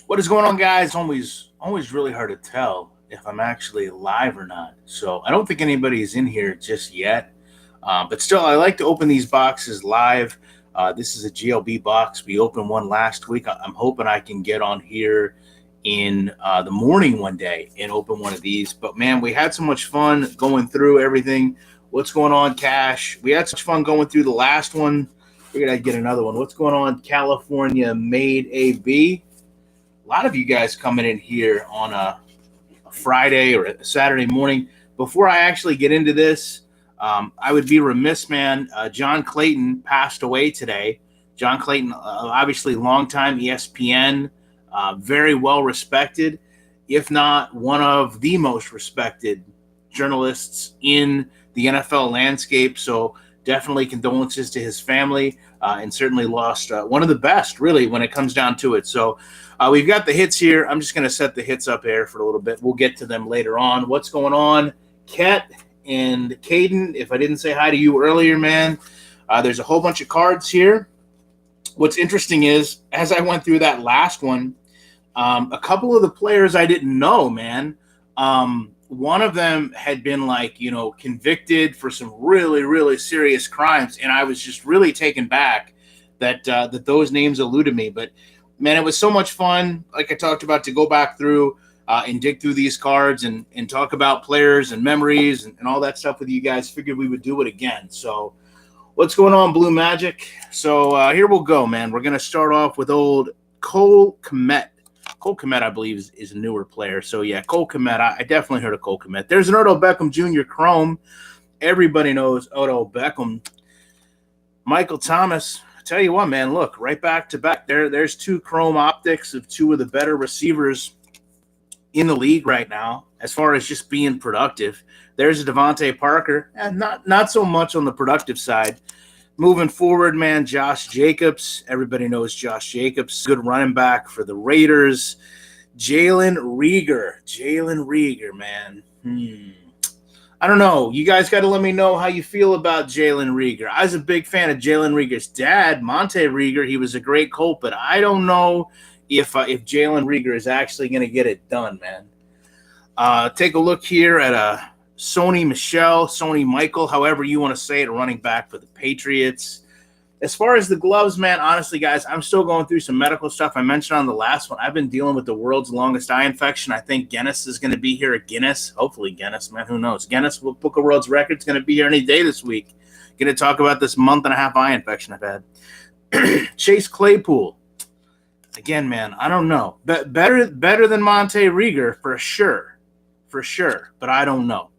What is going on, guys? Always really hard to tell if I'm actually live or not. So I don't think anybody's in here just yet. But still, I like to open these boxes live. This is a GLB box. We opened one last week. I'm hoping I can get on here in the morning one day and open one of these. But man, we had so much fun going through everything. What's going on, Cash? We had such fun going through the last one. Figured I'd get another one. What's going on, California Made AB? A lot of you guys coming in here on a Friday or a Saturday morning. Before I actually get into this, I would be remiss, man. John Clayton passed away today. John Clayton, obviously longtime ESPN, very well respected, if not one of the most respected journalists in the NFL landscape. So definitely condolences to his family, and certainly lost one of the best, really, when it comes down to it. So we've got the hits here. I'm just going to set the hits up here for a little bit. We'll get to them later on. What's going on, Ket and Caden? If I didn't say hi to you earlier, man, there's a whole bunch of cards here. What's interesting is, as I went through that last one, a couple of the players I didn't know, man. One of them had been convicted for some really, really serious crimes. And I was just really taken back that those names eluded me. But man, it was so much fun, like I talked about, to go back through and dig through these cards and talk about players and memories and all that stuff with you guys. Figured we would do it again. So what's going on, Blue Magic? So here we'll go, man. We're going to start off with old Cole Kmet. Cole Kmet, I believe, is a newer player. So, yeah, Cole Kmet. I definitely heard of Cole Kmet. There's an Odell Beckham Jr. Chrome. Everybody knows Odell Beckham. Michael Thomas. I tell you what, man, look, right back to back. There's two Chrome optics of two of the better receivers in the league right now as far as just being productive. There's a Devontae Parker. Not so much on the productive side. Moving forward, man, Josh Jacobs. Everybody knows Josh Jacobs. Good running back for the Raiders. Jalen Reagor, man. I don't know. You guys got to let me know how you feel about Jalen Reagor. I was a big fan of Jalen Reagor's dad, Monte Reagor. He was a great Colt, but I don't know if Jalen Reagor is actually going to get it done, man. Take a look here at Sony Michael, however you want to say it, running back for the Patriots. As far as the gloves, man, honestly, guys, I'm still going through some medical stuff. I mentioned on the last one, I've been dealing with the world's longest eye infection. I think Guinness is going to be here at Guinness. Hopefully Guinness, man, who knows? Guinness Book of World Records going to be here any day this week. Going to talk about this month-and-a-half eye infection I've had. Chase Claypool. Again, man, I don't know. Better than Monte Reagor, for sure, but I don't know.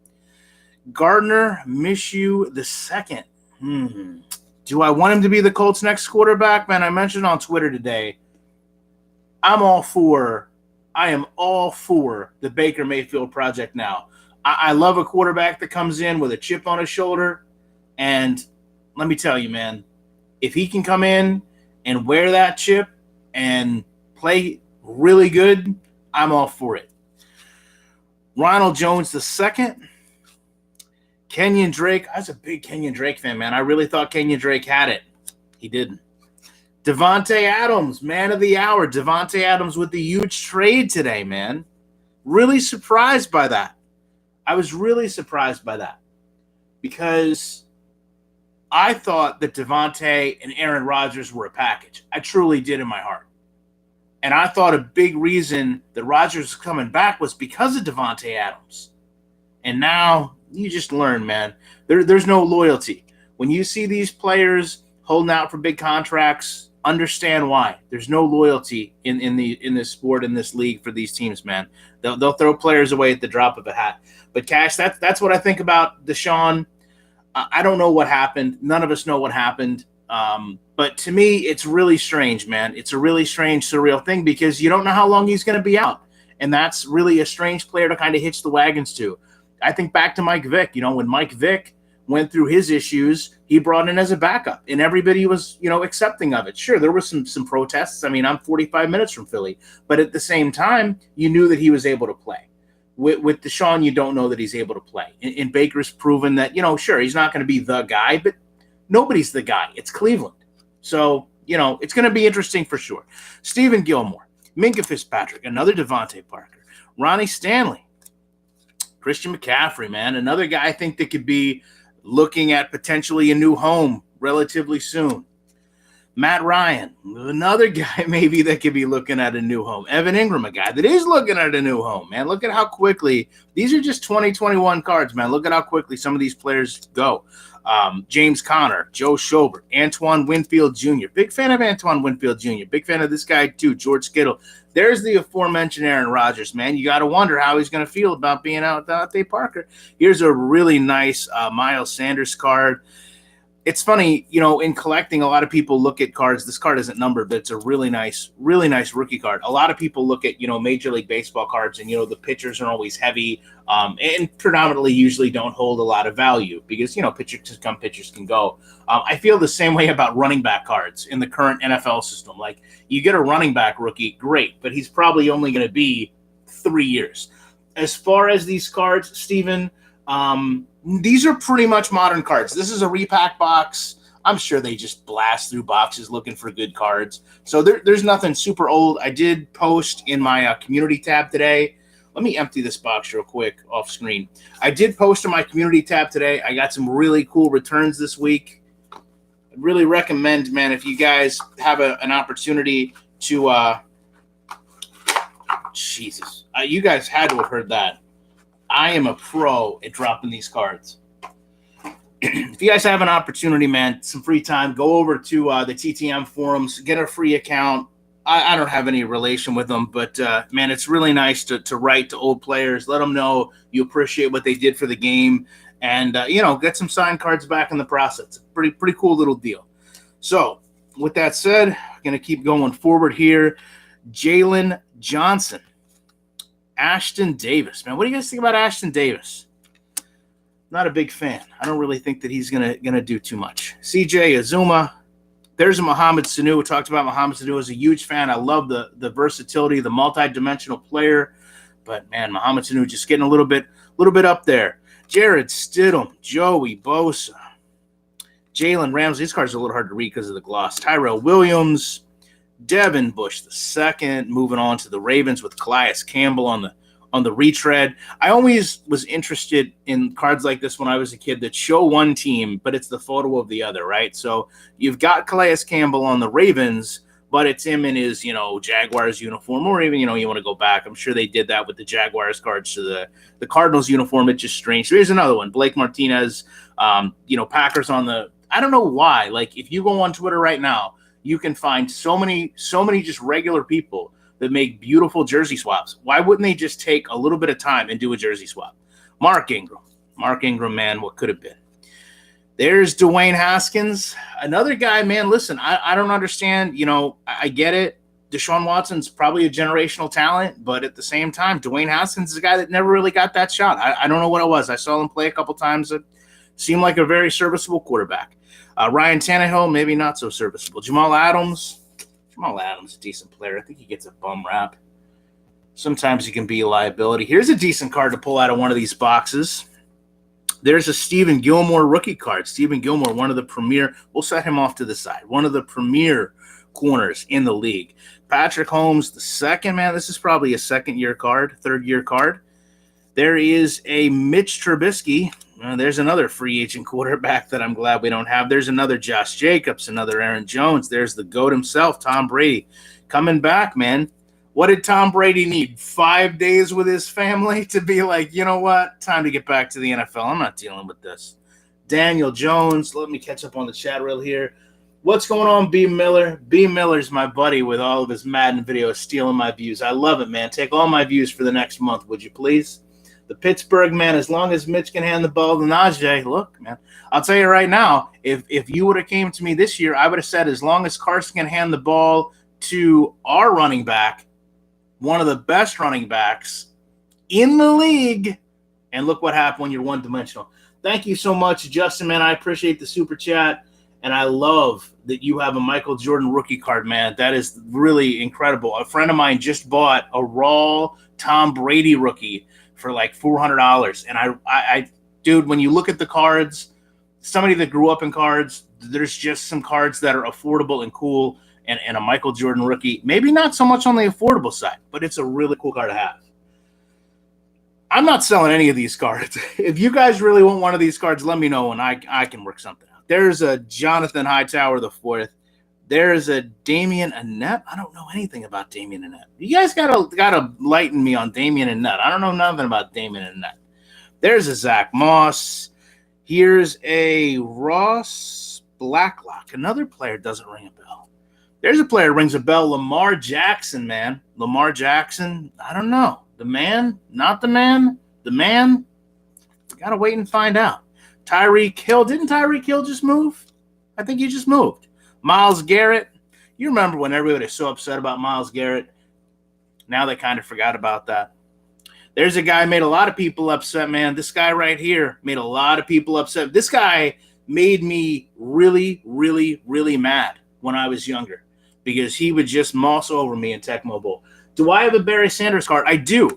Gardner Minshew II. Do I want him to be the Colts' next quarterback? Man, I mentioned on Twitter today, I am all for the Baker Mayfield project now. I love a quarterback that comes in with a chip on his shoulder. And let me tell you, man, if he can come in and wear that chip and play really good, I'm all for it. Ronald Jones II. Kenyon Drake. I was a big Kenyon Drake fan, man. I really thought Kenyon Drake had it. He didn't. Devontae Adams, man of the hour. Devontae Adams with the huge trade today, man. Really surprised by that. I was really surprised by that because I thought that Devontae and Aaron Rodgers were a package. I truly did in my heart. And I thought a big reason that Rodgers was coming back was because of Devontae Adams. And now you just learn, man. There's no loyalty. When you see these players holding out for big contracts, understand why. There's no loyalty in this sport, in this league for these teams, man. They'll throw players away at the drop of a hat. But Cash, that's what I think about Deshaun. I don't know what happened. None of us know what happened. But to me, it's really strange, man. It's a really strange, surreal thing because you don't know how long he's going to be out. And that's really a strange player to kind of hitch the wagons to. I think back to Mike Vick. When Mike Vick went through his issues, he brought in as a backup, and everybody was, accepting of it. Sure, there were some protests. I mean, I'm 45 minutes from Philly, but at the same time, you knew that he was able to play. With Deshaun, you don't know that he's able to play. And Baker's proven that, sure, he's not going to be the guy, but nobody's the guy. It's Cleveland. So, it's going to be interesting for sure. Stephen Gilmore. Minka Fitzpatrick, another Devontae Parker. Ronnie Stanley. Christian McCaffrey, man, another guy I think that could be looking at potentially a new home relatively soon. Matt Ryan, another guy maybe that could be looking at a new home. Evan Ingram, a guy that is looking at a new home, man. Look at how quickly, these are just 2021 cards, man. Look at how quickly some of these players go. James Conner, Joe Schobert, Antoine Winfield Jr. Big fan of Antoine Winfield Jr. Big fan of this guy too, George Kittle. There's the aforementioned Aaron Rodgers, man. You got to wonder how he's going to feel about being out without Devontae Parker. Here's a really nice Miles Sanders card. It's funny, in collecting, a lot of people look at cards. This card isn't numbered, but it's a really nice rookie card. A lot of people look at, Major League Baseball cards, and, the pitchers are always heavy and predominantly usually don't hold a lot of value because, pitchers come, pitchers can go. I feel the same way about running back cards in the current NFL system. Like, you get a running back rookie, great, but he's probably only going to be 3 years. As far as these cards, Steven, these are pretty much modern cards. This is a repack box. I'm sure they just blast through boxes looking for good cards. So there's nothing super old. I did post in my community tab today. Let me empty this box real quick off screen. I did post in my community tab today. I got some really cool returns this week. I really recommend, man, if you guys have an opportunity to Jesus. You guys had to have heard that. I am a pro at dropping these cards. If you guys have an opportunity, man, some free time, go over to the TTM forums, get a free account. I don't have any relation with them, but, man, it's really nice to write to old players, let them know you appreciate what they did for the game, and, get some signed cards back in the process. Pretty cool little deal. So, with that said, I'm going to keep going forward here. Jalen Johnson. Ashton Davis, man. What do you guys think about Ashton Davis? Not a big fan. I don't really think that he's gonna do too much. CJ Azuma. There's a Mohamed Sanu. We talked about Mohamed Sanu as a huge fan. I love the versatility, the multi-dimensional player. But man, Mohamed Sanu just getting a little bit up there. Jared Stidham, Joey Bosa, Jalen Ramsey. These cards are a little hard to read because of the gloss. Tyrell Williams. Devin Bush II, moving on to the Ravens with Calais Campbell on the retread. I always was interested in cards like this when I was a kid that show one team, but it's the photo of the other, right? So you've got Calais Campbell on the Ravens, but it's him in his, Jaguars uniform, or even, you want to go back. I'm sure they did that with the Jaguars cards to the Cardinals uniform. It's just strange. So here's another one. Blake Martinez, Packers on the – I don't know why. Like, if you go on Twitter right now, you can find so many just regular people that make beautiful jersey swaps. Why wouldn't they just take a little bit of time and do a jersey swap? Mark Ingram, man, what could have been. There's Dwayne Haskins, another guy, man. Listen, I don't understand. I get it. Deshaun Watson's probably a generational talent, but at the same time, Dwayne Haskins is a guy that never really got that shot. I don't know what it was. I saw him play a couple times. It seemed like a very serviceable quarterback. Ryan Tannehill, maybe not so serviceable. Jamal Adams, a decent player. I think he gets a bum rap. Sometimes he can be a liability. Here's a decent card to pull out of one of these boxes. There's a Stephen Gilmore rookie card. Stephen Gilmore, one of the premier, we'll set him off to the side, one of the premier corners in the league. Patrick Holmes II, man, this is probably a third-year card. There is a Mitch Trubisky. There's another free agent quarterback that I'm glad we don't have. There's another Josh Jacobs, another Aaron Jones. There's the GOAT himself, Tom Brady, coming back, man. What did Tom Brady need? 5 days with his family to be like, you know what? Time to get back to the NFL. I'm not dealing with this. Daniel Jones. Let me catch up on the chat reel here. What's going on, B. Miller? B. Miller's my buddy with all of his Madden videos, stealing my views. I love it, man. Take all my views for the next month, would you please? The Pittsburgh, man, as long as Mitch can hand the ball to Najee, look, man, I'll tell you right now, if you would have came to me this year, I would have said as long as Carson can hand the ball to our running back, one of the best running backs in the league, and look what happened when you're one-dimensional. Thank you so much, Justin, man. I appreciate the super chat, and I love that you have a Michael Jordan rookie card, man. That is really incredible. A friend of mine just bought a raw Tom Brady rookie for like $400. And I, dude, when you look at the cards, somebody that grew up in cards, there's just some cards that are affordable and cool. and a Michael Jordan rookie. Maybe not so much on the affordable side, but it's a really cool card to have. I'm not selling any of these cards. If you guys really want one of these cards, let me know and I can work something out. There's a Jonathan Hightower IV. There's a Damien Annette. I don't know anything about Damien Annette. You guys gotta lighten me on Damien Annette. I don't know nothing about Damien Annette. There's a Zach Moss. Here's a Ross Blacklock. Another player doesn't ring a bell. There's a player that rings a bell. Lamar Jackson, man. Lamar Jackson. I don't know. The man, not the man, the man. Got to wait and find out. Tyreek Hill. Didn't Tyreek Hill just move? I think he just moved. Myles Garrett. You remember when everybody was so upset about Myles Garrett? Now they kind of forgot about that. There's a guy who made a lot of people upset, man. This guy right here made a lot of people upset. This guy made me really, really, really mad when I was younger because he would just moss over me in Tecmo Bowl. Do I have a Barry Sanders card? I do.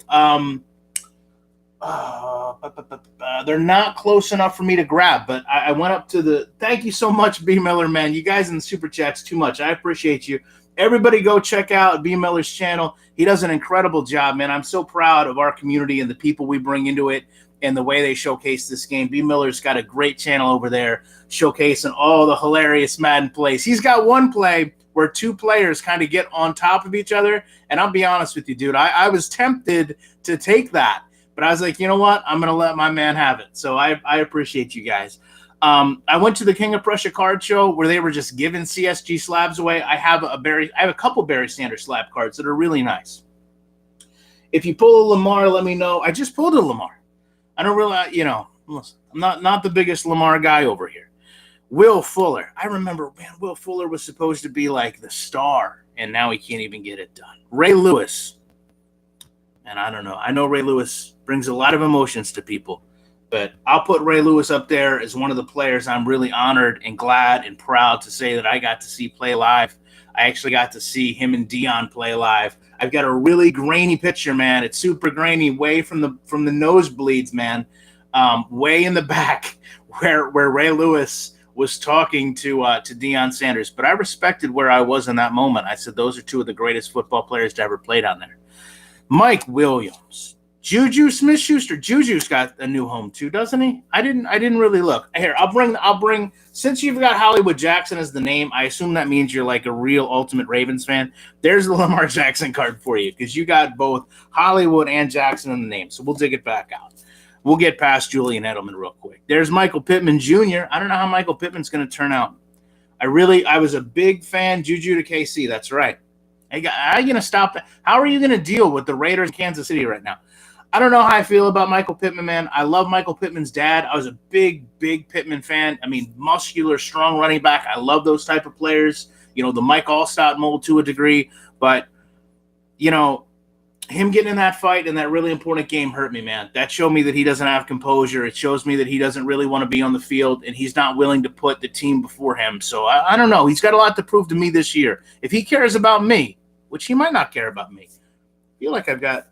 They're not close enough for me to grab, but I went up to the – thank you so much, B. Miller, man. You guys in the Super Chats too much. I appreciate you. Everybody go check out B. Miller's channel. He does an incredible job, man. I'm so proud of our community and the people we bring into it and the way they showcase this game. B. Miller's got a great channel over there showcasing all the hilarious Madden plays. He's got one play where two players kind of get on top of each other, and I'll be honest with you, dude. I was tempted to take that, but I was like, you know what? I'm going to let my man have it. So I appreciate you guys. I went to the King of Prussia card show where they were just giving CSG slabs away. I have a couple Barry Sanders slab cards that are really nice. If you pull a Lamar, let me know. I just pulled a Lamar. I don't really, listen, I'm not the biggest Lamar guy over here. Will Fuller. I remember, man, Will Fuller was supposed to be like the star, and now he can't even get it done. Ray Lewis. And I don't know. I know Ray Lewis brings a lot of emotions to people. But I'll put Ray Lewis up there as one of the players I'm really honored and glad and proud to say that I got to see play live. I actually got to see him and Dion play live. I've got a really grainy picture, man. It's super grainy, way from the nosebleeds, man. Way in the back where Ray Lewis was talking to Deion Sanders. But I respected where I was in that moment. I said those are two of the greatest football players to ever play down there. Mike Williams. Juju Smith-Schuster. Juju's got a new home too, doesn't he? I didn't really look. Here, I'll bring since you've got Hollywood Jackson as the name, I assume that means you're like a real ultimate Ravens fan. There's the Lamar Jackson card for you because you got both Hollywood and Jackson in the name. So we'll dig it back out. We'll get past Julian Edelman real quick. There's Michael Pittman Jr. I don't know how Michael Pittman's going to turn out. I was a big fan. Juju to KC. That's right. Hey, how are you going to stop that? How are you going to deal with the Raiders in Kansas City right now? I don't know how I feel about Michael Pittman, man. I love Michael Pittman's dad. I was a big, big Pittman fan. I mean, muscular, strong running back. I love those type of players. The Mike Allstott mold to a degree. But, him getting in that fight in that really important game hurt me, man. That showed me that he doesn't have composure. It shows me that he doesn't really want to be on the field, and he's not willing to put the team before him. So, I don't know. He's got a lot to prove to me this year. If he cares about me, which he might not care about me, I feel like I've got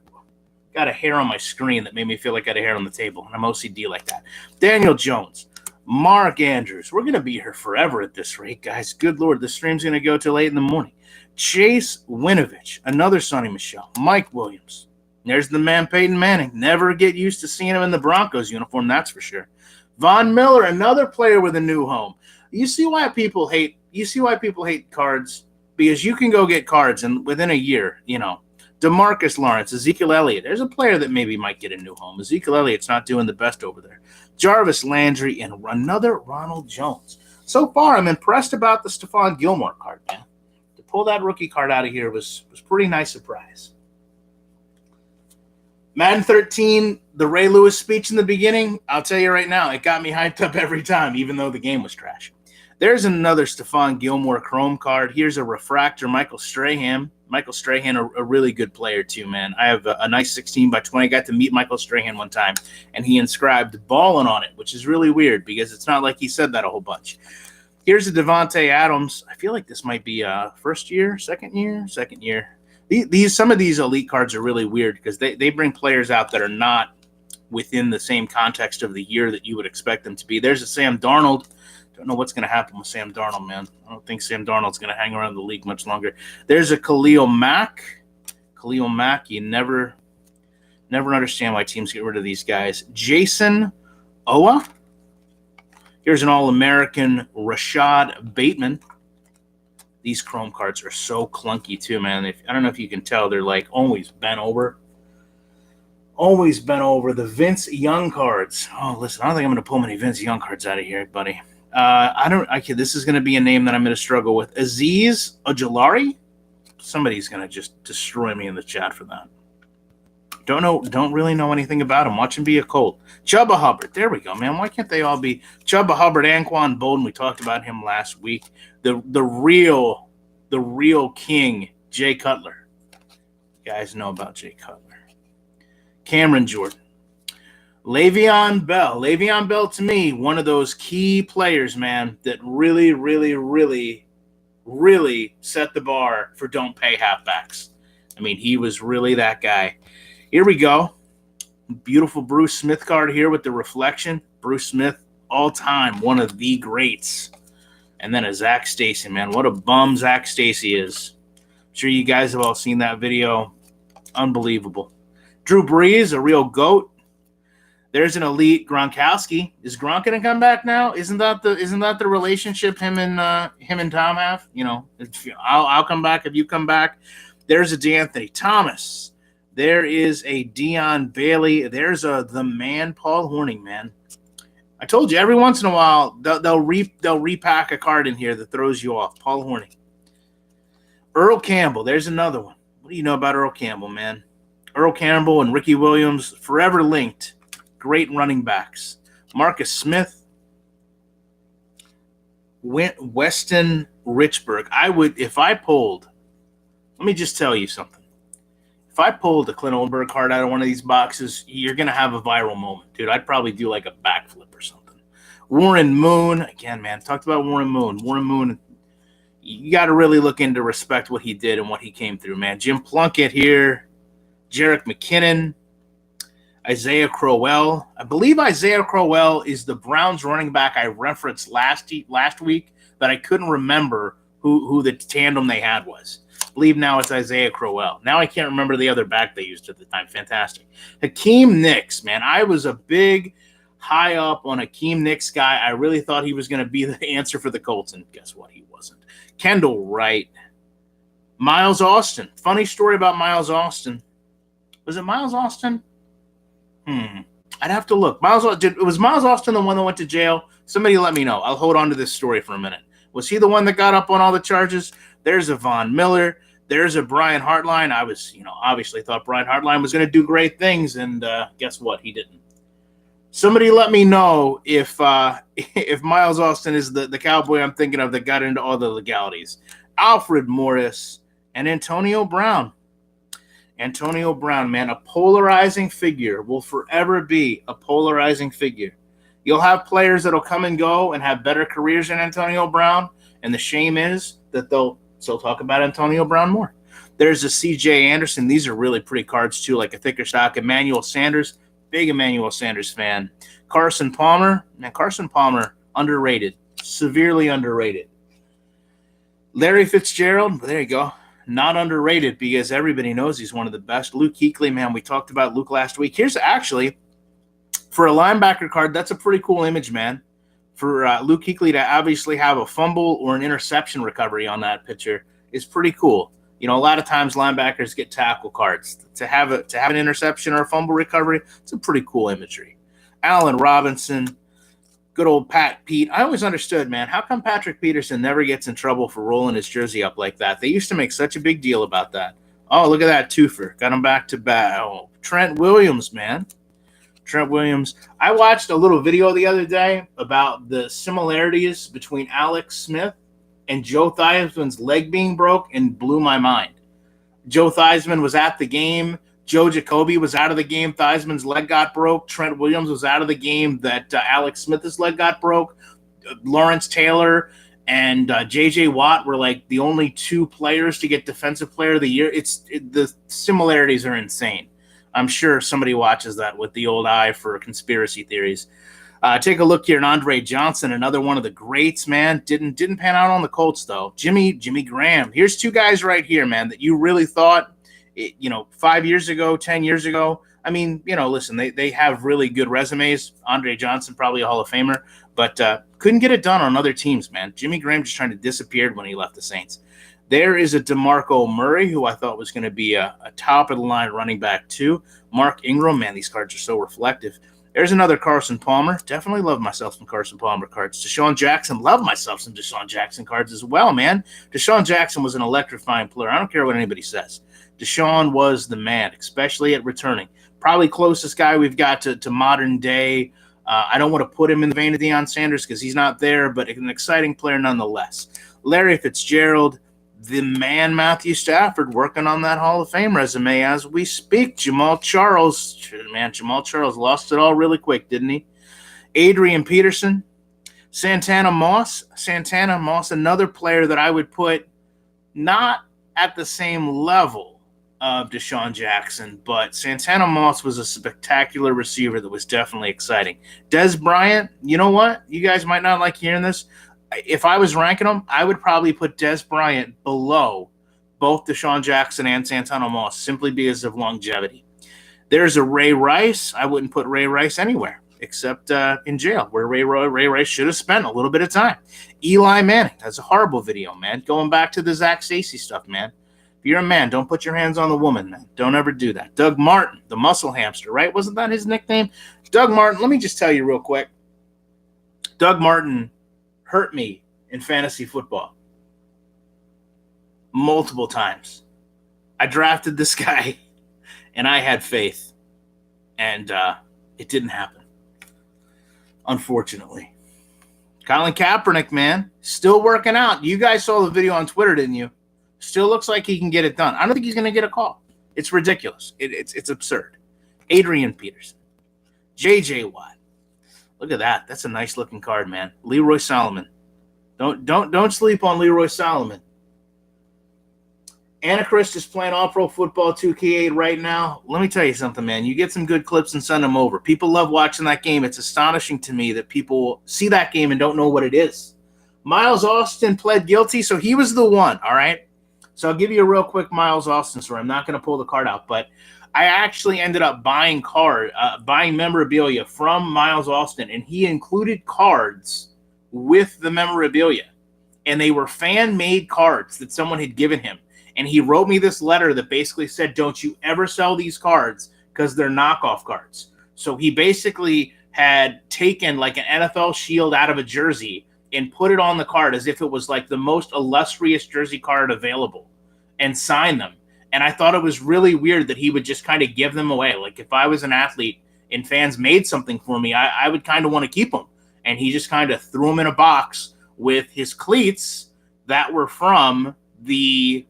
a hair on my screen that made me feel like I had a hair on the table, and I'm OCD like that. Daniel Jones, Mark Andrews. We're going to be here forever at this rate, guys. Good Lord, the stream's going to go till 8 in the morning. Chase Winovich, another Sonny Michel. Mike Williams. There's the man Peyton Manning. Never get used to seeing him in the Broncos uniform, that's for sure. Von Miller, another player with a new home. You see why people hate cards? Because you can go get cards and within a year, DeMarcus Lawrence, Ezekiel Elliott. There's a player that maybe might get a new home. Ezekiel Elliott's not doing the best over there. Jarvis Landry and another Ronald Jones. So far, I'm impressed about the Stephon Gilmore card, man. To pull that rookie card out of here was pretty nice surprise. Madden 13, the Ray Lewis speech in the beginning, I'll tell you right now, it got me hyped up every time, even though the game was trash. There's another Stephon Gilmore Chrome card. Here's a refractor, Michael Strahan. Michael Strahan, a really good player too, man. I have a nice 16x20. I got to meet Michael Strahan one time, and he inscribed ballin' on it, which is really weird because it's not like he said that a whole bunch. Here's a Devontae Adams. I feel like this might be first year, second year. Some of these elite cards are really weird because they bring players out that are not within the same context of the year that you would expect them to be. There's a Sam Darnold. Don't know what's going to happen with Sam Darnold, man. I don't think Sam Darnold's going to hang around the league much longer. There's a Khalil Mack. Khalil Mack, you never understand why teams get rid of these guys. Jason Owa. Here's an All-American Rashad Bateman. These chrome cards are so clunky too, man. I don't know if you can tell, they're like always bent over. Always bent over. The Vince Young cards. Oh, listen, I don't think I'm going to pull many Vince Young cards out of here, buddy. This is going to be a name that I'm going to struggle with. Azeez Ojulari. Somebody's going to just destroy me in the chat for that. Don't really know anything about him. Watch him be a Colt. Chuba Hubbard. There we go, man. Why can't they all be Chuba Hubbard, Anquan Bolden? We talked about him last week. The real king, Jay Cutler. You guys know about Jay Cutler. Cameron Jordan. Le'Veon Bell. Le'Veon Bell, to me, one of those key players, man, that really, really, really, really set the bar for don't pay halfbacks. I mean, he was really that guy. Here we go. Beautiful Bruce Smith card here with the reflection. Bruce Smith, all-time, one of the greats. And then a Zach Stacy, man. What a bum Zach Stacy is. I'm sure you guys have all seen that video. Unbelievable. Drew Brees, a real GOAT. There's an elite Gronkowski. Is Gronk going to come back now? Isn't that the relationship him and Tom have? You know, I'll come back if you come back. There's a D'Anthony Thomas. There is a Dion Bailey. There's the man Paul Hornung, man. I told you every once in a while they'll repack a card in here that throws you off. Paul Hornung. Earl Campbell. There's another one. What do you know about Earl Campbell, man? Earl Campbell and Ricky Williams, forever linked. Great running backs. Marcus Smith. Weston Richburg. If I pulled, let me just tell you something. If I pulled a Clint Oldenburg card out of one of these boxes, you're going to have a viral moment, dude. I'd probably do like a backflip or something. Warren Moon. Again, man, talked about Warren Moon. Warren Moon, you got to really look into respect what he did and what he came through, man. Jim Plunkett here. Jerick McKinnon. Isaiah Crowell. I believe Isaiah Crowell is the Browns running back I referenced last week, but I couldn't remember who the tandem they had was. I believe now it's Isaiah Crowell. Now I can't remember the other back they used at the time. Fantastic. Hakeem Nicks, man. I was a big high up on Hakeem Nicks guy. I really thought he was going to be the answer for the Colts, and guess what? He wasn't. Kendall Wright. Miles Austin. Funny story about Miles Austin. Was it Miles Austin? I'd have to look. Was Miles Austin the one that went to jail? Somebody let me know. I'll hold on to this story for a minute. Was he the one that got up on all the charges? There's a Von Miller. There's a Brian Hartline. I was, obviously thought Brian Hartline was going to do great things, and guess what? He didn't. Somebody let me know if Miles Austin is the cowboy I'm thinking of that got into all the legalities. Alfred Morris and Antonio Brown. Antonio Brown, man, a polarizing figure, will forever be a polarizing figure. You'll have players that'll come and go and have better careers than Antonio Brown, and the shame is that they'll still talk about Antonio Brown more. There's a C.J. Anderson. These are really pretty cards, too, like a thicker stock. Emmanuel Sanders, big Emmanuel Sanders fan. Carson Palmer, man, Carson Palmer, underrated, severely underrated. Larry Fitzgerald, there you go. Not underrated because everybody knows he's one of the best. Luke Kuechly, man, we talked about Luke last week. Here's actually, for a linebacker card, that's a pretty cool image, man. For Luke Kuechly to obviously have a fumble or an interception recovery on that picture is pretty cool. A lot of times linebackers get tackle cards. To have an interception or a fumble recovery, it's a pretty cool imagery. Allen Robinson. Good old Pat Pete. I always understood, man, how come Patrick Peterson never gets in trouble for rolling his jersey up like that? They used to make such a big deal about that. Oh, look at that twofer. Got him back to back. Oh, Trent Williams, man. Trent Williams. I watched a little video the other day about the similarities between Alex Smith and Joe Theismann's leg being broke and blew my mind. Joe Theismann was at the game. Joe Jacoby was out of the game. Theismann's leg got broke. Trent Williams was out of the game that Alex Smith's leg got broke. Lawrence Taylor and J.J. Watt were like the only two players to get Defensive Player of the Year. The similarities are insane. I'm sure somebody watches that with the old eye for conspiracy theories. Take a look here at Andre Johnson, another one of the greats, man. Didn't pan out on the Colts, though. Jimmy Graham. Here's two guys right here, man, that you really thought, 5 years ago, 10 years ago. I mean, listen, they have really good resumes. Andre Johnson, probably a Hall of Famer, but couldn't get it done on other teams, man. Jimmy Graham just trying to disappeared when he left the Saints. There is a DeMarco Murray, who I thought was going to be a top-of-the-line running back, too. Mark Ingram, man, these cards are so reflective. There's another Carson Palmer. Definitely love myself some Carson Palmer cards. Deshaun Jackson, love myself some Deshaun Jackson cards as well, man. Deshaun Jackson was an electrifying player. I don't care what anybody says. Deshaun was the man, especially at returning. Probably closest guy we've got to modern day. I don't want to put him in the vein of Deion Sanders because he's not there, but an exciting player nonetheless. Larry Fitzgerald, the man Matthew Stafford, working on that Hall of Fame resume as we speak. Jamal Charles, man, Jamal Charles lost it all really quick, didn't he? Adrian Peterson, Santana Moss, another player that I would put not at the same level of Deshaun Jackson, but Santana Moss was a spectacular receiver that was definitely exciting. Des Bryant, you know what? You guys might not like hearing this. If I was ranking them, I would probably put Des Bryant below both Deshaun Jackson and Santana Moss simply because of longevity. There's a Ray Rice. I wouldn't put Ray Rice anywhere except in jail, where Ray Rice should have spent a little bit of time. Eli Manning. That's a horrible video, man. Going back to the Zach Stacy stuff, man. If you're a man, don't put your hands on the woman, man. Don't ever do that. Doug Martin, the muscle hamster, right? Wasn't that his nickname? Doug Martin, let me just tell you real quick. Doug Martin hurt me in fantasy football multiple times. I drafted this guy, and I had faith, and it didn't happen, unfortunately. Colin Kaepernick, man, still working out. You guys saw the video on Twitter, didn't you? Still looks like he can get it done. I don't think he's going to get a call. It's ridiculous. It's absurd. Adrian Peterson, J.J. Watt. Look at that. That's a nice looking card, man. Leroy Solomon. Don't sleep on Leroy Solomon. Anachrist is playing All-Pro Football 2K8 right now. Let me tell you something, man. You get some good clips and send them over. People love watching that game. It's astonishing to me that people see that game and don't know what it is. Miles Austin pled guilty, so he was the one, all right? So I'll give you a real quick Miles Austin story. I'm not going to pull the card out, but I actually ended up buying memorabilia from Miles Austin, and he included cards with the memorabilia, and they were fan-made cards that someone had given him. And he wrote me this letter that basically said, don't you ever sell these cards because they're knockoff cards. So he basically had taken like an NFL shield out of a jersey and put it on the card as if it was like the most illustrious jersey card available and signed them. And I thought it was really weird that he would just kind of give them away. Like if I was an athlete and fans made something for me, I would kind of want to keep them. And he just kind of threw them in a box with his cleats that were from the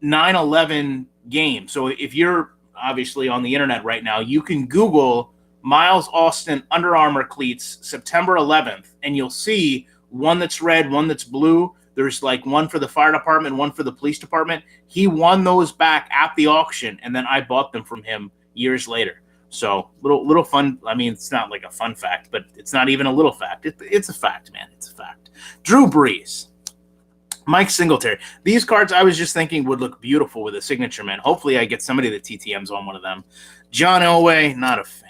9/11 game. So if you're obviously on the internet right now, you can Google Miles Austin Under Armour cleats September 11th, and you'll see one that's red, one that's blue. There's like one for the fire department, one for the police department. He won those back at the auction, and then I bought them from him years later. So little fun. I mean, it's not like a fun fact, but it's not even a little fact. It's a fact, man. It's a fact. Drew Brees. Mike Singletary. These cards I was just thinking would look beautiful with a signature, man. Hopefully I get somebody that TTMs on one of them. John Elway, not a fan.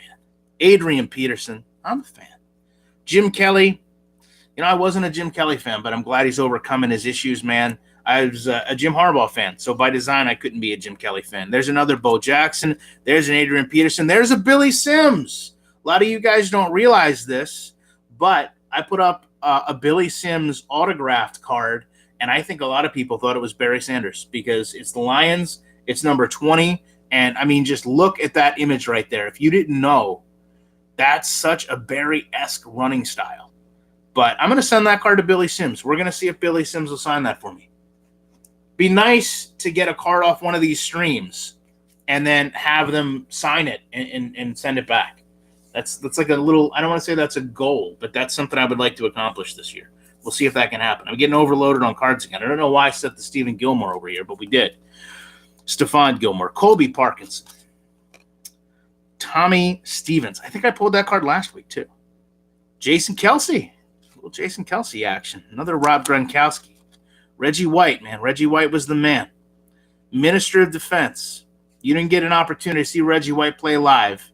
Adrian Peterson, I'm a fan. Jim Kelly, I wasn't a Jim Kelly fan, but I'm glad he's overcoming his issues, man. I was a Jim Harbaugh fan, so by design I couldn't be a Jim Kelly fan. There's another Bo Jackson. There's an Adrian Peterson. There's a Billy Sims. A lot of you guys don't realize this, but I put up a Billy Sims autographed card, and I think a lot of people thought it was Barry Sanders because it's the Lions, it's number 20, and, I mean, just look at that image right there. If you didn't know, that's such a Barry-esque running style. But I'm going to send that card to Billy Sims. We're going to see if Billy Sims will sign that for me. Be nice to get a card off one of these streams and then have them sign it and send it back. That's like a little – I don't want to say that's a goal, but that's something I would like to accomplish this year. We'll see if that can happen. I'm getting overloaded on cards again. I don't know why I set the Stephen Gilmore over here, but we did. Stephon Gilmore. Colby Parkinson. Tommy Stevens. I think I pulled that card last week too. Jason Kelsey. A little Jason Kelsey action. Another Rob Gronkowski. Reggie White, man. Reggie White was the man. Minister of Defense. You didn't get an opportunity to see Reggie White play live.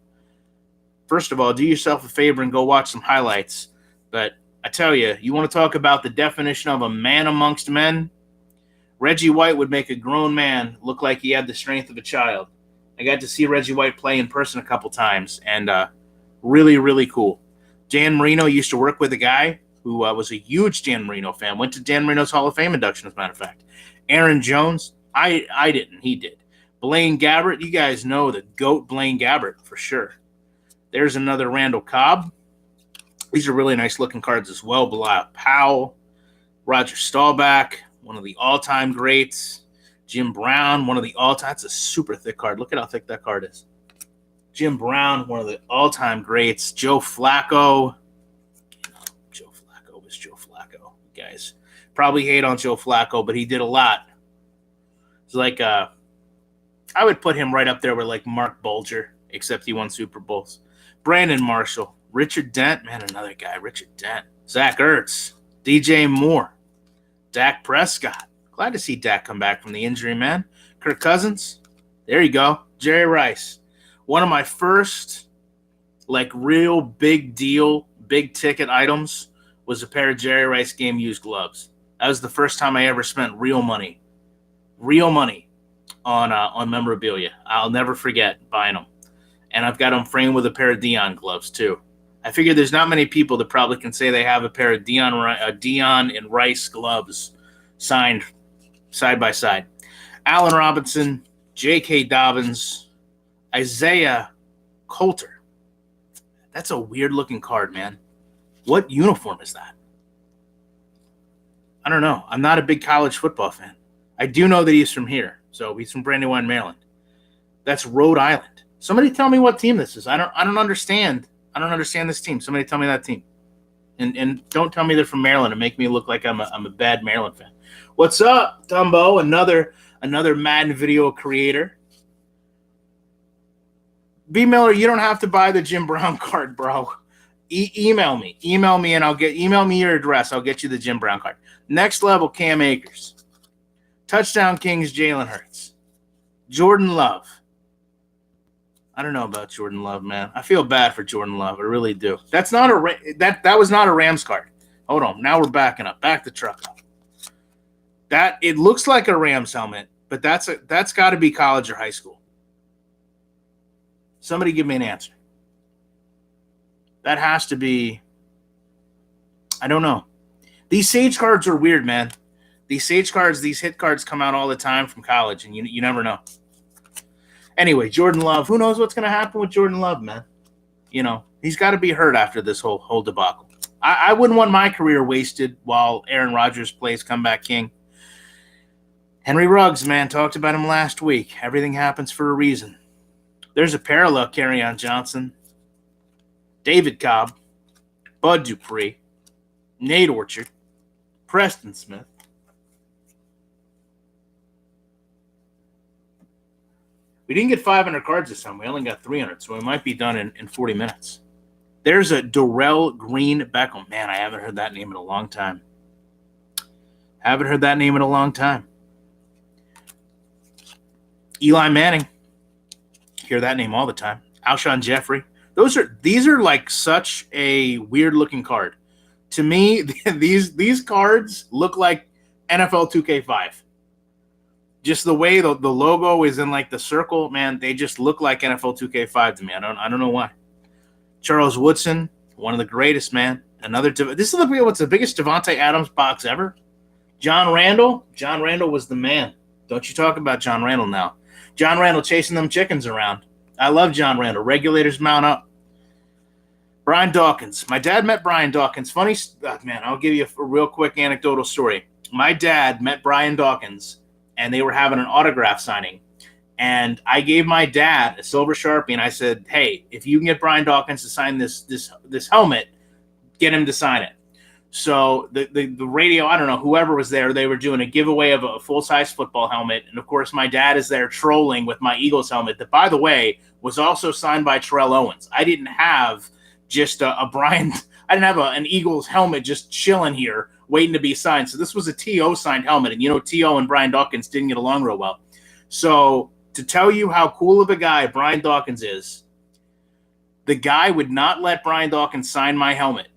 First of all, do yourself a favor and go watch some highlights. But I tell you, you want to talk about the definition of a man amongst men? Reggie White would make a grown man look like he had the strength of a child. I got to see Reggie White play in person a couple times, and really, really cool. Dan Marino used to work with a guy who was a huge Dan Marino fan. Went to Dan Marino's Hall of Fame induction, as a matter of fact. Aaron Jones, I didn't. He did. Blaine Gabbert, you guys know the GOAT Blaine Gabbert for sure. There's another Randall Cobb. These are really nice-looking cards as well. Bilal Powell, Roger Staubach, one of the all-time greats. Jim Brown, one of the all-time. That's a super thick card. Look at how thick that card is. Jim Brown, one of the all-time greats. Joe Flacco. Joe Flacco was Joe Flacco. You guys probably hate on Joe Flacco, but he did a lot. It's like I would put him right up there with like Mark Bulger, except he won Super Bowls. Brandon Marshall. Richard Dent. Man, another guy. Richard Dent. Zach Ertz. DJ Moore. Dak Prescott. Glad to see Dak come back from the injury, man. Kirk Cousins. There you go. Jerry Rice. One of my first, like, real big deal, big ticket items was a pair of Jerry Rice game used gloves. That was the first time I ever spent real money on memorabilia. I'll never forget buying them. And I've got them framed with a pair of Dion gloves, too. I figure there's not many people that probably can say they have a pair of Dion and Rice gloves signed side by side. Allen Robinson, J.K. Dobbins, Isaiah Coulter. That's a weird-looking card, man. What uniform is that? I don't know. I'm not a big college football fan. I do know that he's from here, so he's from Brandywine, Maryland. That's Rhode Island. Somebody tell me what team this is. I don't understand. I don't understand this team. Somebody tell me that team. And don't tell me they're from Maryland and make me look like I'm a bad Maryland fan. What's up, Dumbo? Another Madden video creator. B. Miller, you don't have to buy the Jim Brown card, bro. Email me. Email me email me your address. I'll get you the Jim Brown card. Next level, Cam Akers. Touchdown Kings, Jalen Hurts. Jordan Love. I don't know about Jordan Love, man. I feel bad for Jordan Love. I really do. That's not that was not a Rams card. Hold on. Now we're backing up. Back the truck up. That it looks like a Rams helmet, but that's got to be college or high school. Somebody give me an answer. That has to be. I don't know. These Sage cards are weird, man. These Sage cards, these hit cards come out all the time from college, and you never know. Anyway, Jordan Love. Who knows what's going to happen with Jordan Love, man? You know, he's got to be hurt after this whole debacle. I wouldn't want my career wasted while Aaron Rodgers plays comeback king. Henry Ruggs, man, talked about him last week. Everything happens for a reason. There's a parallel, Kerryon Johnson, David Cobb, Bud Dupree, Nate Orchard, Preston Smith. We didn't get 500 cards this time. We only got 300, so we might be done in 40 minutes. There's a Darrell Green Beckham. Man, I haven't heard that name in a long time. Eli Manning. Hear that name all the time. Alshon Jeffrey. These are like such a weird-looking card. To me, these cards look like NFL 2K5. Just the way the logo is in like the circle, man, they just look like NFL 2K5 to me. I don't know why. Charles Woodson, one of the greatest, man. This is what's the biggest Devontae Adams box ever. John Randall was the man. Don't you talk about John Randall now. John Randall chasing them chickens around. I love John Randall. Regulators mount up. Brian Dawkins. My dad met Brian Dawkins. Funny, man, I'll give you a real quick anecdotal story. My dad met Brian Dawkins, and they were having an autograph signing. And I gave my dad a silver Sharpie, and I said, hey, if you can get Brian Dawkins to sign this helmet, get him to sign it. So the radio, I don't know, whoever was there, they were doing a giveaway of a full-size football helmet. And, of course, my dad is there trolling with my Eagles helmet that, by the way, was also signed by Terrell Owens. I didn't have just a Brian – I didn't have an Eagles helmet just chilling here waiting to be signed. So this was a T.O. signed helmet. And, T.O. and Brian Dawkins didn't get along real well. So to tell you how cool of a guy Brian Dawkins is, the guy would not let Brian Dawkins sign my helmet.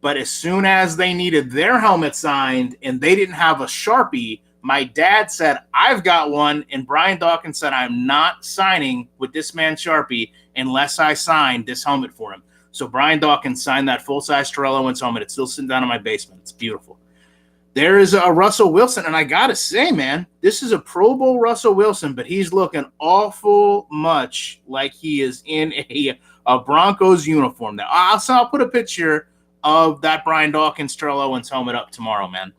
But as soon as they needed their helmet signed and they didn't have a Sharpie, my dad said, I've got one. And Brian Dawkins said, I'm not signing with this man's Sharpie unless I sign this helmet for him. So Brian Dawkins signed that full-size Terrell Owens helmet. It's still sitting down in my basement. It's beautiful. There is a Russell Wilson, and I got to say, man, this is a Pro Bowl Russell Wilson, but he's looking awful much like he is in a Broncos uniform now. I'll put a picture of that Brian Dawkins Terrell Owens helmet up tomorrow, man.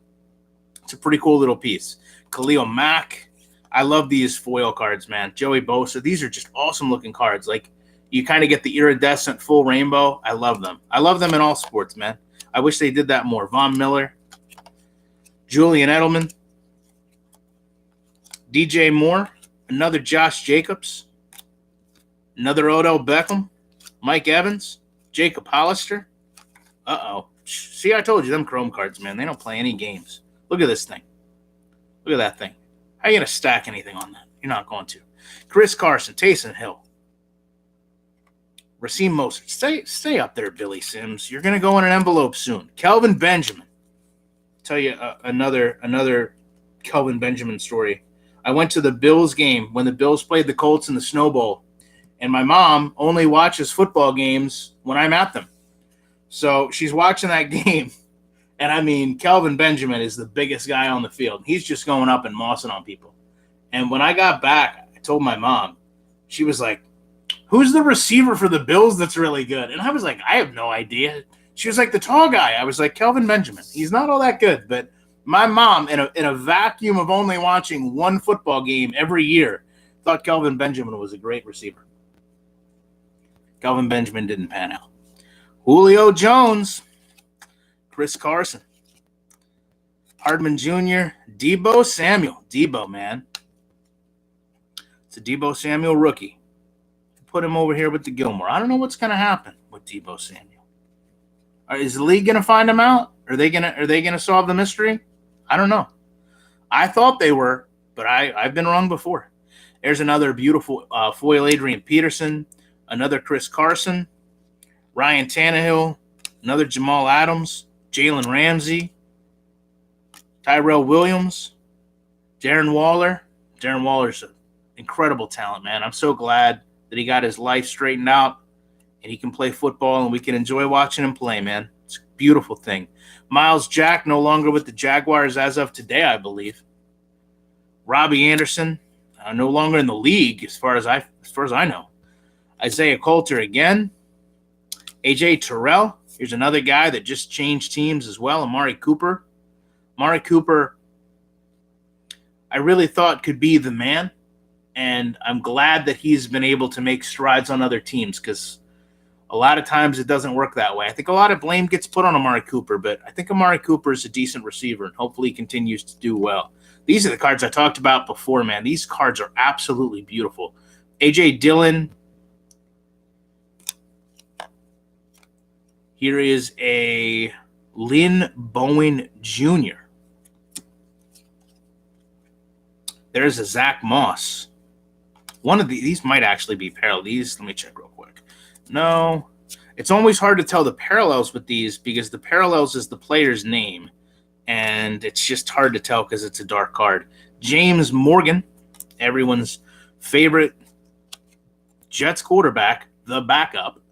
It's a pretty cool little piece. Khalil Mack. I love these foil cards, man. Joey Bosa. These are just awesome looking cards. Like, you kind of get the iridescent full rainbow. I love them. I love them in all sports, man. I wish they did that more. Von Miller. Julian Edelman. DJ Moore. Another Josh Jacobs. Another Odell Beckham. Mike Evans. Jacob Hollister. Uh-oh. See, I told you, them Chrome cards, man, they don't play any games. Look at this thing. Look at that thing. How are you going to stack anything on that? You're not going to. Chris Carson, Taysom Hill. Raheem Mostert. Stay up there, Billy Sims. You're going to go in an envelope soon. Kelvin Benjamin. I'll tell you another Kelvin Benjamin story. I went to the Bills game when the Bills played the Colts in the Snow Bowl, and my mom only watches football games when I'm at them. So she's watching that game, and I mean, Kelvin Benjamin is the biggest guy on the field. He's just going up and mossing on people. And when I got back, I told my mom, she was like, who's the receiver for the Bills that's really good? And I was like, I have no idea. She was like, the tall guy. I was like, Kelvin Benjamin. He's not all that good. But my mom, in a vacuum of only watching one football game every year, thought Kelvin Benjamin was a great receiver. Kelvin Benjamin didn't pan out. Julio Jones, Chris Carson, Hardman Jr., Deebo Samuel. Deebo, man. It's a Deebo Samuel rookie. Put him over here with the Gilmore. I don't know what's going to happen with Deebo Samuel. Is the league going to find him out? Are they going to solve the mystery? I don't know. I thought they were, but I've been wrong before. There's another beautiful foil Adrian Peterson, another Chris Carson, Ryan Tannehill, another Jamal Adams, Jalen Ramsey, Tyrell Williams, Darren Waller. Darren Waller's an incredible talent, man. I'm so glad that he got his life straightened out and he can play football and we can enjoy watching him play, man. It's a beautiful thing. Miles Jack, no longer with the Jaguars as of today, I believe. Robbie Anderson, no longer in the league as far as I know. Isaiah Coulter again. AJ Terrell. Here's another guy that just changed teams as well. Amari Cooper. Amari Cooper, I really thought could be the man. And I'm glad that he's been able to make strides on other teams because a lot of times it doesn't work that way. I think a lot of blame gets put on Amari Cooper, but I think Amari Cooper is a decent receiver and hopefully he continues to do well. These are the cards I talked about before, man. These cards are absolutely beautiful. A.J. Dillon. Here is a Lynn Bowen Jr. There's a Zach Moss. One of these might actually be parallel. These, let me check real quick. No, it's always hard to tell the parallels with these because the parallels is the player's name, and it's just hard to tell because it's a dark card. James Morgan, everyone's favorite Jets quarterback, the backup.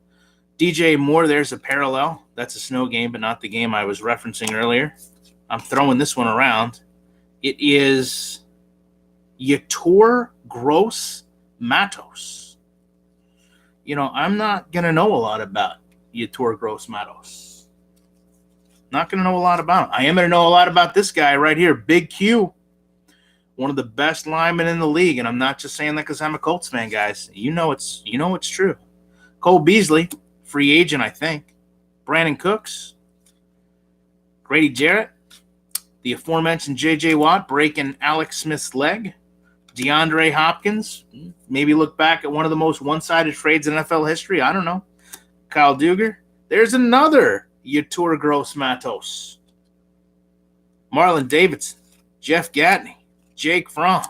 DJ Moore, there's a parallel. That's a snow game, but not the game I was referencing earlier. I'm throwing this one around. It is Yetur Gross Matos. You know, I'm not going to know a lot about Yetur Gross Matos. Not going to know a lot about him. I am going to know a lot about this guy right here, Big Q. One of the best linemen in the league, and I'm not just saying that because I'm a Colts fan, guys. You know it's true. Cole Beasley. Free agent, I think. Brandon Cooks. Grady Jarrett, the aforementioned J.J. Watt breaking Alex Smith's leg, DeAndre Hopkins, maybe look back at one of the most one-sided trades in NFL history. I don't know. Kyle Duggar. There's another Yetur Gross-Matos. Marlon Davidson, Jeff Gatney, Jake Fromm,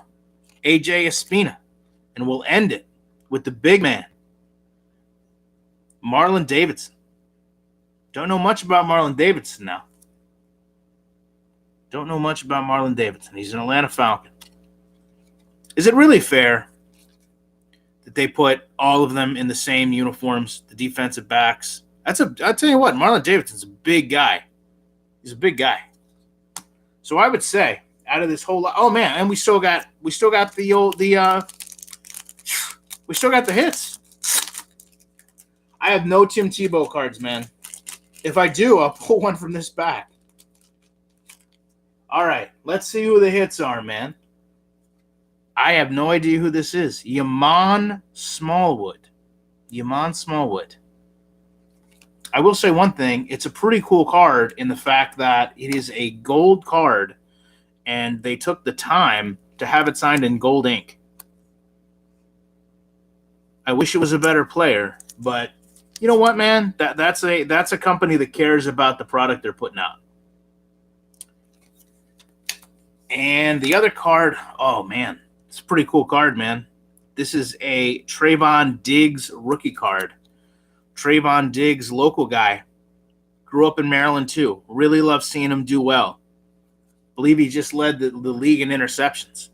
AJ Espina. And we'll end it with the big man, Marlon Davidson. Don't know much about Marlon Davidson now. Don't know much about Marlon Davidson. He's an Atlanta Falcon. Is it really fair that they put all of them in the same uniforms, the defensive backs? I'll tell you what, Marlon Davidson's a big guy. He's a big guy. So I would say out of this whole lot, oh man, and we still got the hits. I have no Tim Tebow cards, man. If I do, I'll pull one from this back. All right, let's see who the hits are, man. I have no idea who this is. Yaman Smallwood. I will say one thing. It's a pretty cool card in the fact that it is a gold card, and they took the time to have it signed in gold ink. I wish it was a better player, but you know what, man? That's a company that cares about the product they're putting out. And the other card, oh man, it's a pretty cool card, man. This is a Trayvon Diggs rookie card. Trayvon Diggs, local guy. Grew up in Maryland too. Really love seeing him do well. Believe he just led the league in interceptions.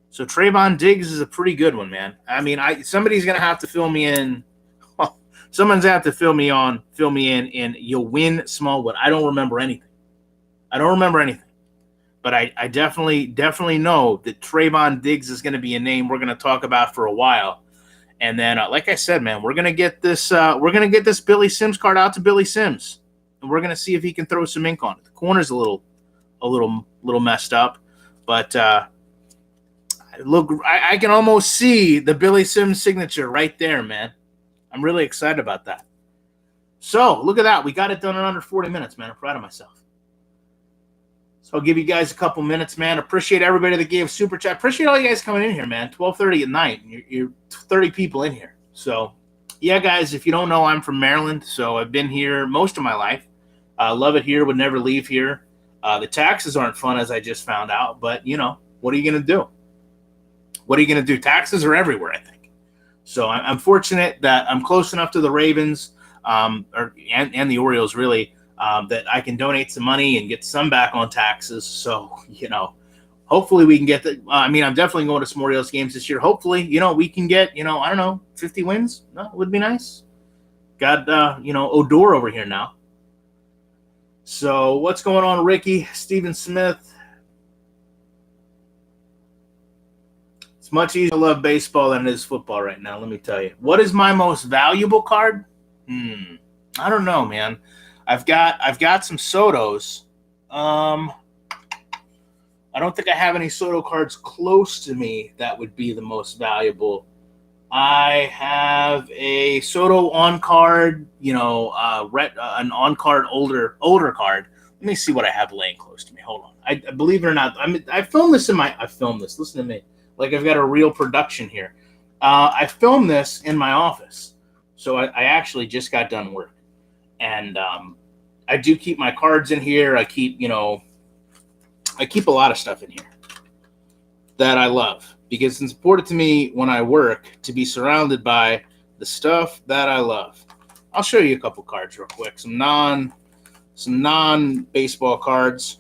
So Trayvon Diggs is a pretty good one, man. I mean, somebody's gonna have to fill me in. Someone's gonna have to fill me in. You'll win Smallwood. I don't remember anything. But I definitely know that Trayvon Diggs is going to be a name we're going to talk about for a while. And then, like I said, man, we're going to get this Billy Sims card out to Billy Sims, and we're going to see if he can throw some ink on it. The corner's a little messed up, but look, I can almost see the Billy Sims signature right there, man. I'm really excited about that. So look at that. We got it done in under 40 minutes, man. I'm proud of myself. So I'll give you guys a couple minutes, man. Appreciate everybody that gave super chat. Appreciate all you guys coming in here, man. 12:30 at night. You're 30 people in here. So, yeah, guys, if you don't know, I'm from Maryland. So I've been here most of my life. Love it here. Would never leave here. The taxes aren't fun, as I just found out. But, you know, what are you going to do? Taxes are everywhere, I think. So I'm fortunate that I'm close enough to the Ravens and the Orioles, really, that I can donate some money and get some back on taxes. So, you know, hopefully we can get I'm definitely going to some Orioles games this year. Hopefully, you know, we can get, I don't know, 50 wins. No, it would be nice. Got, Odor over here now. So what's going on, Ricky? Steven Smith. It's much easier to love baseball than it is football right now, let me tell you. What is my most valuable card? I don't know, man. I've got some Sotos. I don't think I have any Soto cards close to me that would be the most valuable. I have a Soto on card, an on card older card. Let me see what I have laying close to me. Hold on. I believe it or not, I filmed this. Listen to me. Like I've got a real production here. I filmed this in my office, so I actually just got done work. And I do keep my cards in here. I keep a lot of stuff in here that I love because it's important to me when I work to be surrounded by the stuff that I love. I'll show you a couple cards real quick. Some non-baseball cards.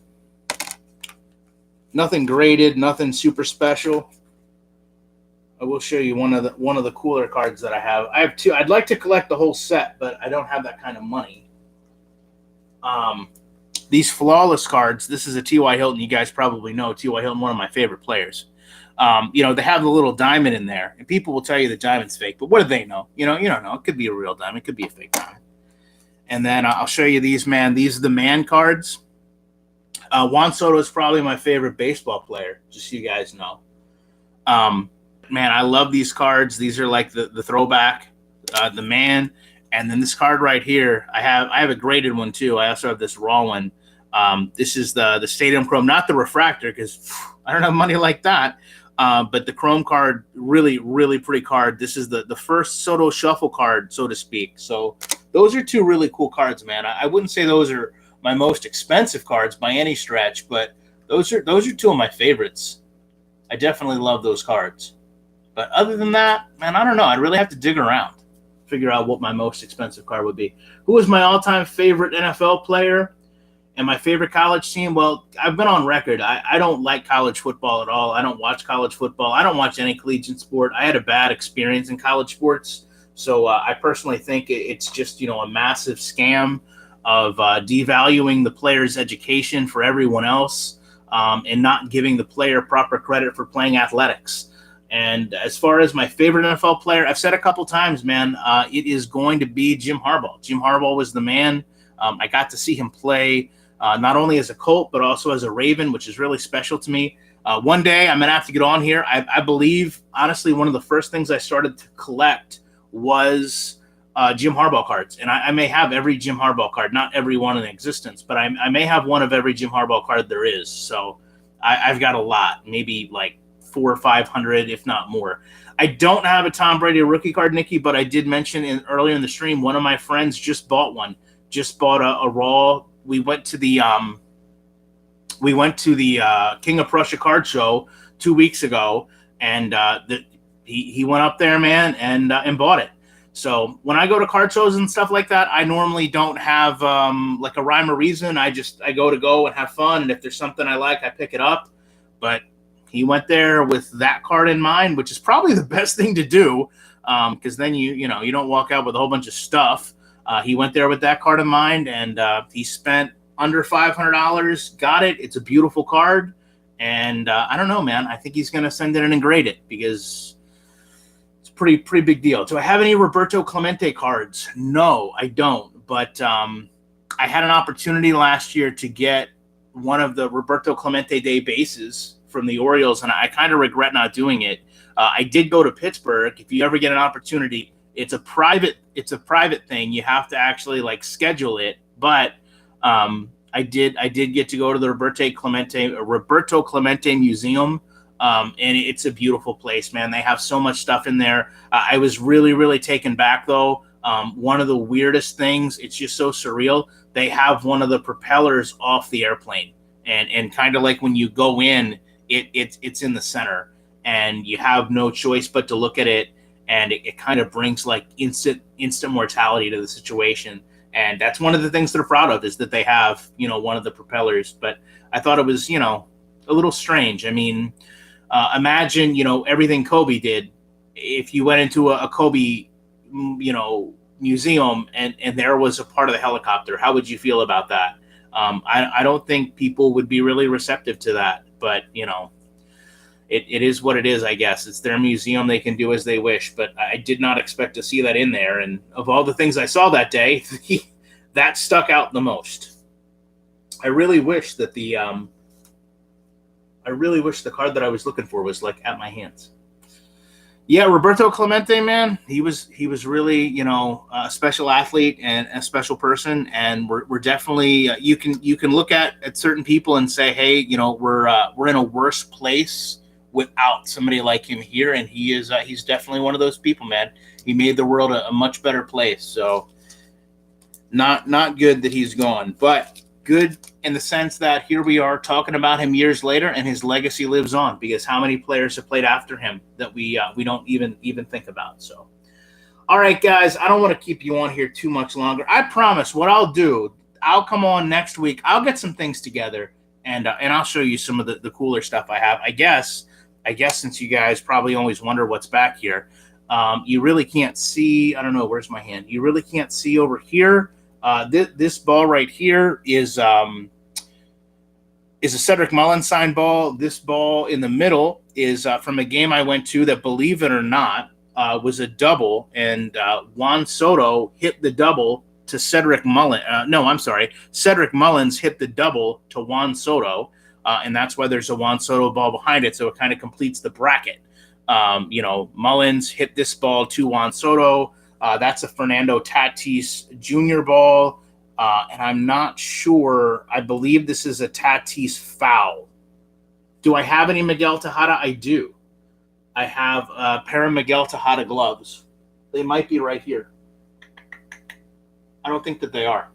Nothing graded, nothing super special. I will show you one of the cooler cards that I have. I have two. I'd like to collect the whole set, but I don't have that kind of money. These flawless cards. This is a T.Y. Hilton. You guys probably know T.Y. Hilton, one of my favorite players. They have the little diamond in there, and people will tell you the diamond's fake, but what do they know? You don't know. It could be a real diamond. It could be a fake diamond. And then I'll show you these, man. These are the man cards. Juan Soto is probably my favorite baseball player, just so you guys know. Man, I love these cards. These are like the throwback, the man. And then this card right here, I have a graded one too. I also have this raw one. This is the Stadium Chrome, not the refractor, because I don't have money like that. But the Chrome card, really, really pretty card. This is the first Soto Shuffle card, so to speak. So those are two really cool cards, man. I wouldn't say those are my most expensive cards by any stretch, but those are two of my favorites. I definitely love those cards. But other than that, man, I don't know. I'd really have to dig around, figure out what my most expensive card would be. Who is my all-time favorite NFL player and my favorite college team? Well, I've been on record. I don't like college football at all. I don't watch college football. I don't watch any collegiate sport. I had a bad experience in college sports. So I personally think it's just, a massive scam of devaluing the player's education for everyone else, and not giving the player proper credit for playing athletics. And as far as my favorite NFL player, I've said a couple times, man, it is going to be Jim Harbaugh. Jim Harbaugh was the man. I got to see him play not only as a Colt, but also as a Raven, which is really special to me. One day I'm going to have to get on here. I believe, honestly, one of the first things I started to collect was Jim Harbaugh cards. And I may have every Jim Harbaugh card, not every one in existence, but I may have one of every Jim Harbaugh card there is. So I've got a lot, maybe like 400 or 500, if not more. I don't have a Tom Brady rookie card, Nikki, but I did mention earlier in the stream, one of my friends just bought one. Just bought a raw. We went to the King of Prussia card show 2 weeks ago, and he went up there, man, and bought it. So when I go to card shows and stuff like that, I normally don't have like a rhyme or reason. I go and have fun, and if there's something I like, I pick it up. But he went there with that card in mind, which is probably the best thing to do, because then you don't walk out with a whole bunch of stuff. He went there with that card in mind, and he spent under $500, got it. It's a beautiful card, and I don't know, man. I think he's going to send it and engrade it because it's a pretty big deal. Do I have any Roberto Clemente cards? No, I don't, but I had an opportunity last year to get one of the Roberto Clemente Day bases from the Orioles, and I kind of regret not doing it. I did go to Pittsburgh. If you ever get an opportunity, it's a private thing. You have to actually like schedule it. But I did get to go to the Roberto Clemente Museum, and it's a beautiful place, man. They have so much stuff in there. I was really, really taken back though. One of the weirdest things, it's just so surreal. They have one of the propellers off the airplane, and kind of like when you go in, it's in the center, and you have no choice but to look at it, and it kind of brings like instant mortality to the situation. And that's one of the things they're proud of, is that they have, one of the propellers. But I thought it was, a little strange. I mean, imagine, everything Kobe did. If you went into a Kobe, museum and there was a part of the helicopter, how would you feel about that? I don't think people would be really receptive to that. But, it is what it is, I guess. It's their museum. They can do as they wish. But I did not expect to see that in there. And of all the things I saw that day, that stuck out the most. I really wish that the card that I was looking for was like at my hands. Yeah, Roberto Clemente, man, he was really, a special athlete and a special person, and we're definitely you can look at certain people and say, hey, we're in a worse place without somebody like him here, and he's definitely one of those people, man. He made the world a much better place. So not good that he's gone, but good in the sense that here we are talking about him years later, and his legacy lives on, because how many players have played after him that we don't even think about. So, all right, guys, I don't want to keep you on here too much longer. I promise what I'll do, I'll come on next week. I'll get some things together, and I'll show you some of the cooler stuff I have. I guess since you guys probably always wonder what's back here, you really can't see. I don't know. Where's my hand? You really can't see over here. This ball right here is a Cedric Mullins signed ball. This ball in the middle is from a game I went to that, believe it or not, was a double, and Juan Soto hit the double to Cedric Mullins. Cedric Mullins hit the double to Juan Soto, and that's why there's a Juan Soto ball behind it, so it kind of completes the bracket. Mullins hit this ball to Juan Soto. That's a Fernando Tatis Jr. ball. And I'm not sure. I believe this is a Tatis foul. Do I have any Miguel Tejada? I do. I have a pair of Miguel Tejada gloves. They might be right here. I don't think that they are.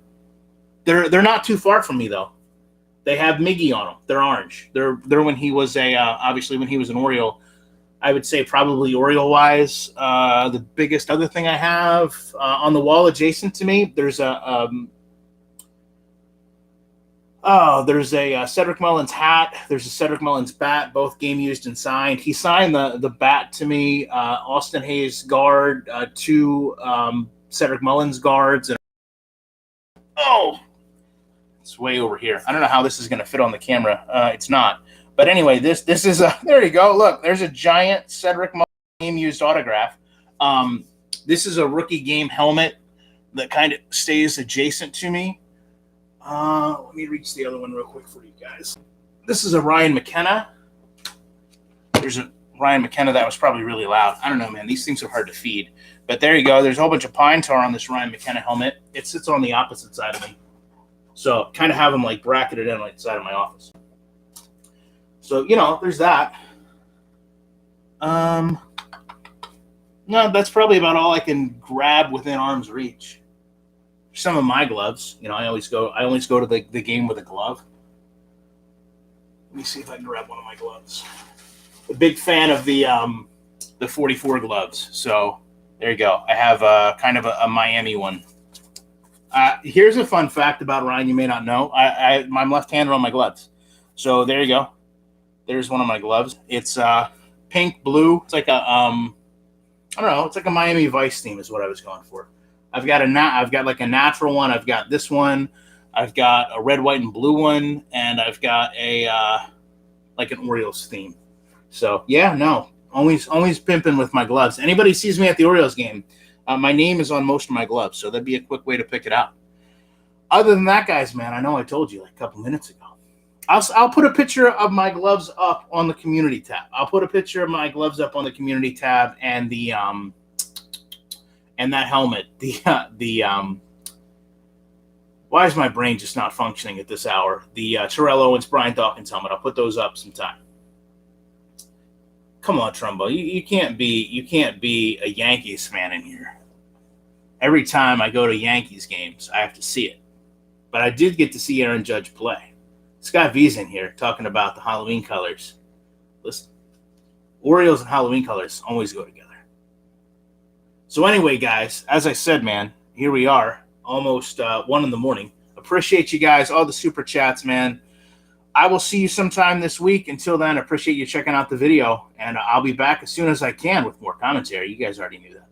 They're not too far from me though. They have Miggy on them. They're orange. They're when he was obviously when he was an Oriole. I would say probably Oriole wise. The biggest other thing I have on the wall adjacent to me, there's a there's a Cedric Mullins hat. There's a Cedric Mullins bat, both game used and signed. He signed the bat to me. Austin Hayes guard, two Cedric Mullins guards. And it's way over here. I don't know how this is going to fit on the camera. It's not. But anyway, this is a, there you go. Look, there's a giant Cedric Mullins game used autograph. This is a rookie game helmet that kind of stays adjacent to me. Let me reach the other one real quick for you guys. This is a Ryan McKenna. There's a Ryan McKenna that was probably really loud. I don't know, man. These things are hard to feed. But there you go. There's a whole bunch of pine tar on this Ryan McKenna helmet. It sits on the opposite side of me. So kind of have them like bracketed in like the side of my office. So, you know, there's that. No, that's probably about all I can grab within arm's reach. Some of my gloves, you know, I always go to the game with a glove. Let me see if I can grab one of my gloves. A big fan of the 44 gloves. So there you go. I have kind of a Miami one. Here's a fun fact about Ryan you may not know. I'm left-handed on my gloves. So there you go. There's one of my gloves. It's pink, blue. It's like a I don't know. It's like a Miami Vice theme is what I was going for. I've got like a natural one. I've got this one. I've got a red, white, and blue one, and I've got a like an Orioles theme. So yeah, no, always pimping with my gloves. Anybody sees me at the Orioles game, my name is on most of my gloves, so that'd be a quick way to pick it out. Other than that, guys, man, I know I told you like a couple minutes ago. I'll put a picture of my gloves up on the community tab. I'll put a picture of my gloves up on the community tab and the and that helmet. Why is my brain just not functioning at this hour? The Terrell Owens, Brian Dawkins helmet. I'll put those up sometime. Come on, Trumbo. You can't be a Yankees fan in here. Every time I go to Yankees games, I have to see it. But I did get to see Aaron Judge play. Scott V's in here talking about the Halloween colors. Listen, Orioles and Halloween colors always go together. So anyway, guys, as I said, man, here we are, almost 1 in the morning. Appreciate you guys, all the super chats, man. I will see you sometime this week. Until then, appreciate you checking out the video, and I'll be back as soon as I can with more commentary. You guys already knew that.